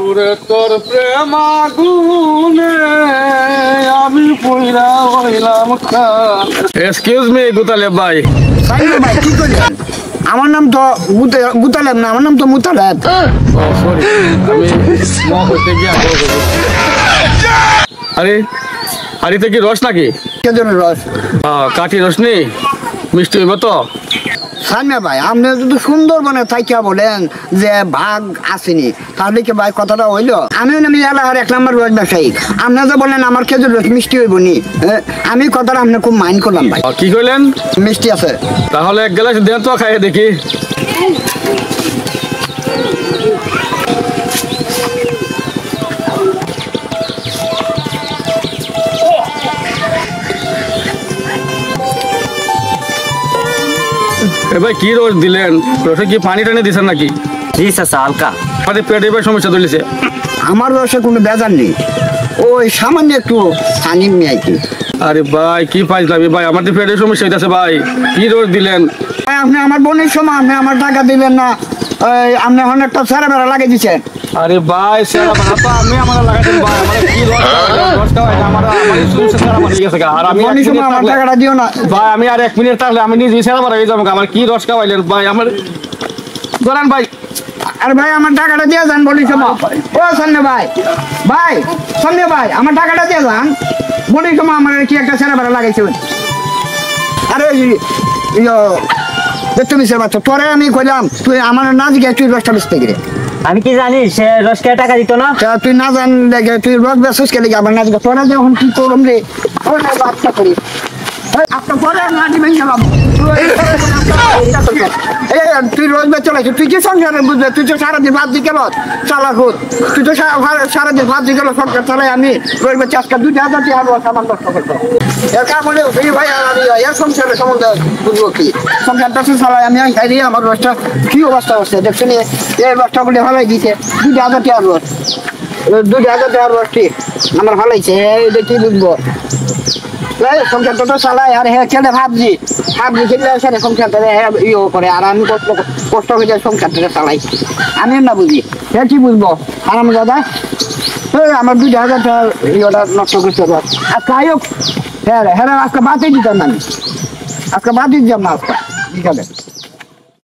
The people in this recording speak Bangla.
বন্ধুরে তোর প্রেম আগুনে আমি পয়রা হইলাম খান। এক্সকিউজ মি গুতালেব ভাই। ভাই কি করলেন? আমার নাম তো গুতালেব না, আমার নাম তো মুতালেব। সরি, আমি মহ হইতে গিয়া আরে হাড়িতে কি রস নাকি? কেজনের রস? কাঠি রস নেই, মিষ্টি হইব তো? সাইমা ভাই, আপনি যদি সুন্দরবনে থাইকা বলেন যে ভাগ আসেনি, তাহলে কি ভাই কথাটা হইলো? আমি এলাকার 1 নম্বর রস ব্যবসায়ী, আপনি যে বললেন আমার খেজুর রস মিষ্টি হইব নি, আমি কথাটা আপনি খুব মাইন্ড করলাম ভাই। কি কইলেন? মিষ্টি আছে। তাহলে 1 গ্লাস দেন তো, খাইয়ে দেখি। ভাই কি রস দিলেন? রসে কি পানি টানি দিছেন নাকি? জি চাচা, হালকা। আমাদের পেটে এবার সমস্যা ধরেছে। আমার রসে কোনো বেজার নেই, ওই সামান্য একটু পানি নিয়ে আইছি। আরে ভাই কি পাইলাম ভাই, আমার তো পেটের সমস্যা হইতাছে ভাই। কি রস দিলেন? আপনি আমার বোনের সময় আপনি আমার টাকা দিবেন না, আপনি এখন একটা সারা বেড়া লাগিয়ে দিচ্ছেন। আরে ভাই সেরা বাবা, আমি আমার লাগাইছেন ভাই, আমার কি রস খাওয়াই আমার সমস্যা সারা মারি গেছে। আর আমি বোনের সময় আমার টাকাটা দিও না ভাই, আমি আর 1 মিনিট থাকলে আমি নিজে সেরা মারা যাবো। আমার কি রস খাওয়াইলেন ভাই? আমার ধরেন ভাই। আরে ভাই আমার টাকাটা দিয়ে যান বলি সময়। ও সন্ধ্যে ভাই, ভাই সন্ধ্যে ভাই, আমার টাকাটা দিয়ে যান বলি সময়। আমার কি একটা সেরা বেড়া লাগাইছে। আরে তুমি সে বাচ্চা তোরে আমি কইলাম তুই আমার না দিকে তুই রসটা বেচতে গেলে। আমি কি জানি সে রস খেয়ে টাকা দিত না? তুই না জান দেখে তুই রস বেচছিস কে লেগে আমার না দিকে তোরা যখন কি করলাম রে বাচ্চা করি আপনার পরে না দিবেন গেলাম। তুই রোজ বেচ চলাইছিস, তুই কি সংসারে বুঝবে? তুই তো সারাদিন ভাত দিয়ে গেল চালা খুদ, তুই তো সারাদিন ভাত দিয়ে গেল সংসার চালাই। আমি রোজ বেচে আজকে 2,000 টাকা রস আমার নষ্ট করতো। এর কারণে ভাই এর সংসারের সম্বন্ধে বুঝবো কি? সংসারটা চালাই আমি আমার রসটা কি অবস্থা হচ্ছে দেখছেন? এই রসটা বলে ভালোই দিছে 2,000 টাকা রস। 2,000 টাকা রসটি আমার ভালোইছে, এটা কি বুঝবো? সংসারটা তো চালাই আর হ্যাঁ খেলে ভাবছি খেলে সেটা সংসারটা ইয়ে করে। আর আমি কষ্ট হয়ে যায় সংসারটা চালাই, আমি না বুঝি হ্যাঁ কি বুঝবো? আর আমি দাদা আমার 2,000 টাকা ইয়েটা নষ্ট করতে পার। আর যাই হোক হ্যাঁ হ্যাঁ আজকে বাদই দিতাম না, আমি আজকে বাদই দিতাম না আজকে, ঠিক আছে।